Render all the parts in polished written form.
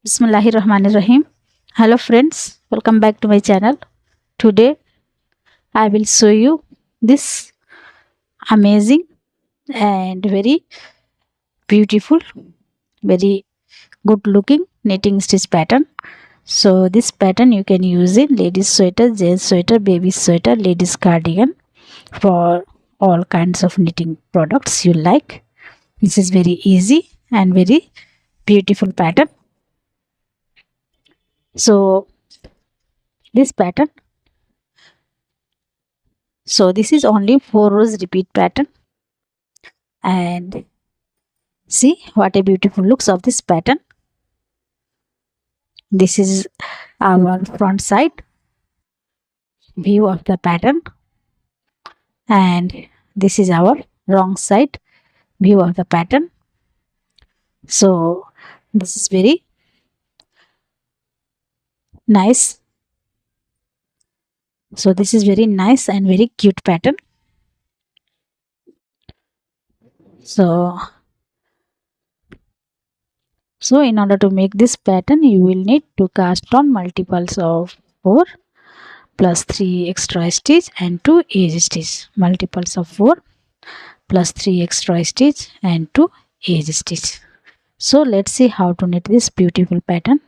Bismillahirrahmanirrahim. Hello friends, welcome back to my channel. Today I will show you this amazing and very beautiful, very good looking knitting stitch pattern. So this pattern you can use in ladies sweater, gents sweater, baby sweater, ladies cardigan for all kinds of knitting products you like. This is very easy and very beautiful pattern. So this pattern, this is only 4 rows repeat pattern, and see what a beautiful looks of this pattern. This is our front side view of the pattern, and this is our wrong side view of the pattern. So this is very nice. So this is very nice and very cute pattern. So in order to make this pattern, you will need to cast on multiples of 4 plus 3 extra stitch and 2 edge stitch. Multiples of 4 plus 3 extra stitch and 2 edge stitch. So let's see how to knit this beautiful pattern.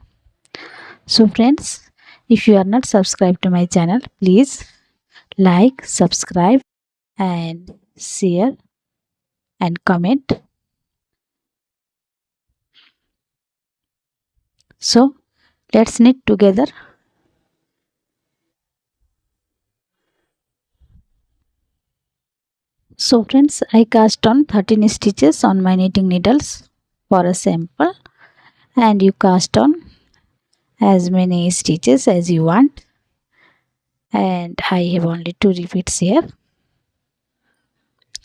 So friends, if you are not subscribed to my channel, please like, subscribe and share and comment. So let's knit together. So friends, I cast on 13 stitches on my knitting needles for a sample, and you cast on as many stitches as you want, and I have only 2 repeats here.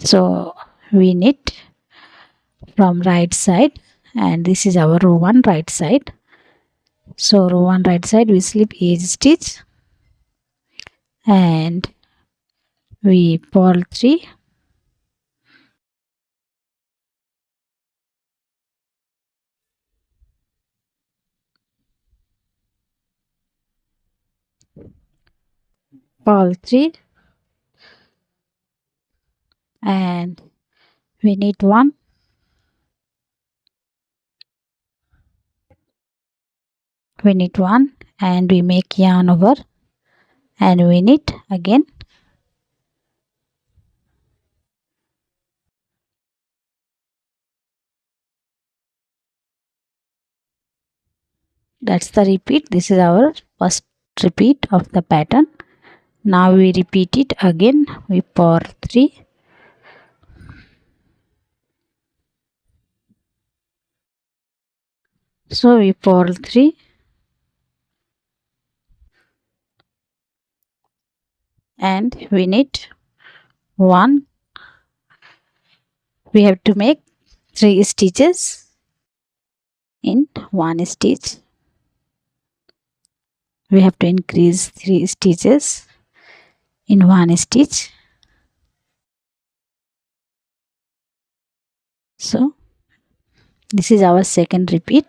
So we knit from right side, and this is our row 1 right side. So row 1 right side we slip edge stitch and we purl 3, purl 3, and we knit 1, we knit 1, and we make yarn over and we knit again. That's the repeat. This is our first repeat of the pattern. Now we repeat it again. We purl 3, so we purl 3 and we knit 1. We have to make 3 stitches in 1 stitch. We have to increase 3 stitches in 1 stitch. So this is our second repeat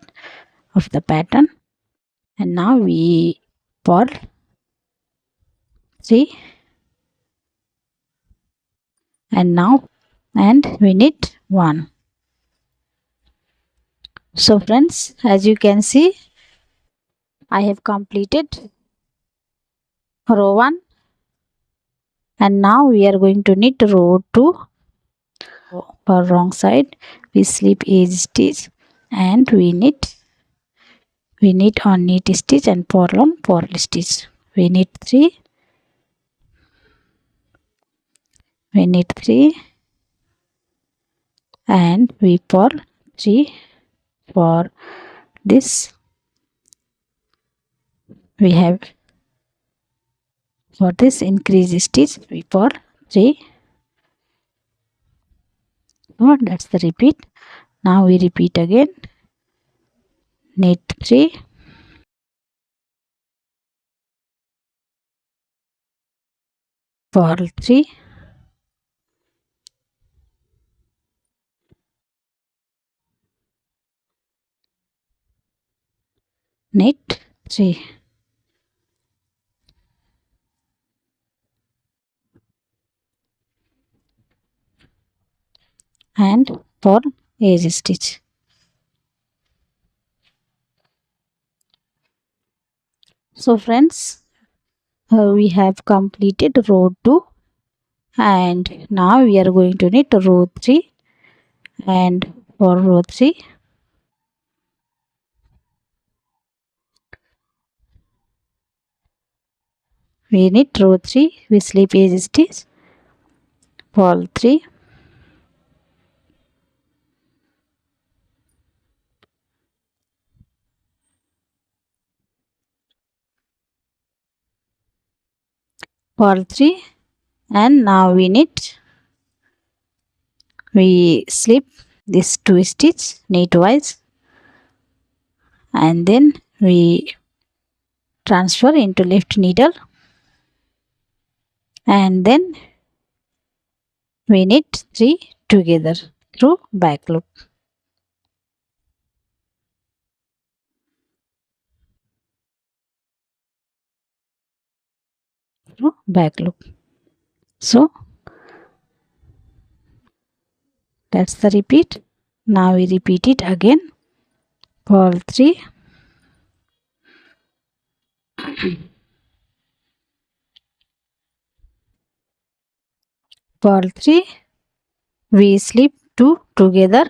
of the pattern, and now we purl 3 and we knit 1. So friends, as you can see, I have completed row 1, and now we are going to knit row 2. For wrong side we slip edge stitch and we knit on knit stitch and purl on purl stitch. We knit 3, we knit 3 and we purl 3. For this we have, for this increase stitch we purl 3. So that's the repeat. Now we repeat again. Knit 3, purl 3, knit 3. And for edge stitch. So friends, we have completed row 2, and now we are going to knit row 3. And for row 3, we knit row 3, we slip edge stitch, purl 3, purl 3, and now we slip this 2 stitch knitwise, and then we transfer into left needle, and then we knit 3 together through back loop. Through back loop. So that's the repeat. Now we repeat it again. Purl 3, purl 3, we slip 2 together,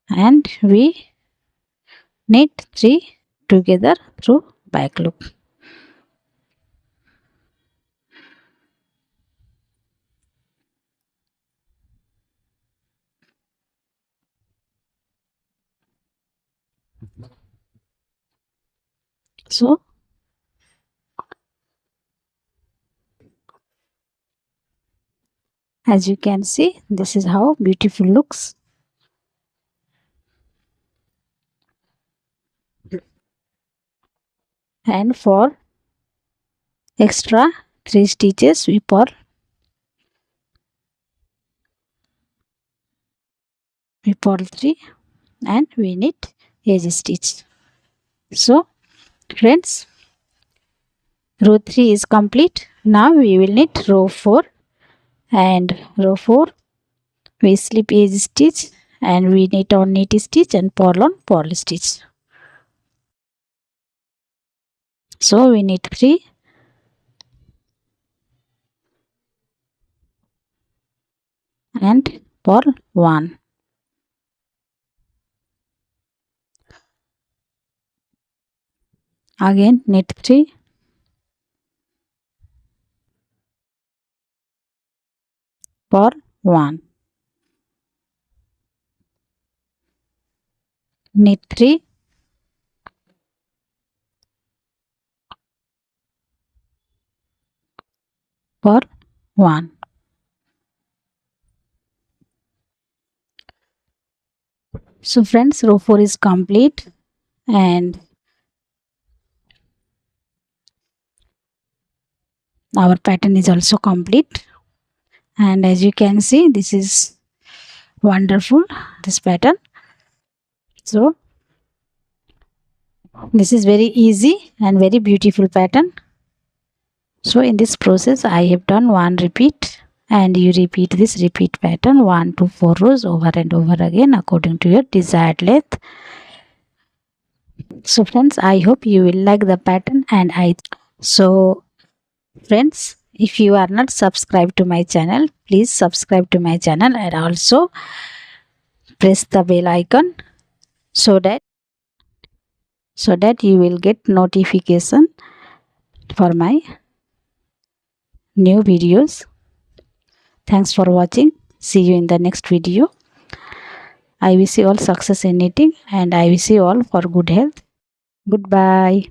and we knit 3 together through back loop. So as you can see, this is how beautiful looks. And for extra 3 stitches, we purl 3 and we knit edge stitch. So friends, row 3 is complete. Now we will knit row 4, and row 4 we slip edge stitch and we knit on knit stitch and purl on purl stitch. So we knit 3 and purl 1. Again knit 3, purl 1, knit 3, purl 1. So friends, row 4 is complete, and our pattern is also complete. And as you can see, this is wonderful, this pattern. So this is very easy and very beautiful pattern. So in this process I have done 1 repeat, and you repeat this repeat pattern 1 to 4 rows over and over again according to your desired length. So friends, I hope you will like the pattern. And so friends, if you are not subscribed to my channel, please subscribe to my channel and also press the bell icon so that you will get notification for my new videos. Thanks for watching. See you in the next video. I wish you all success in knitting, and I wish you all for good health. Goodbye.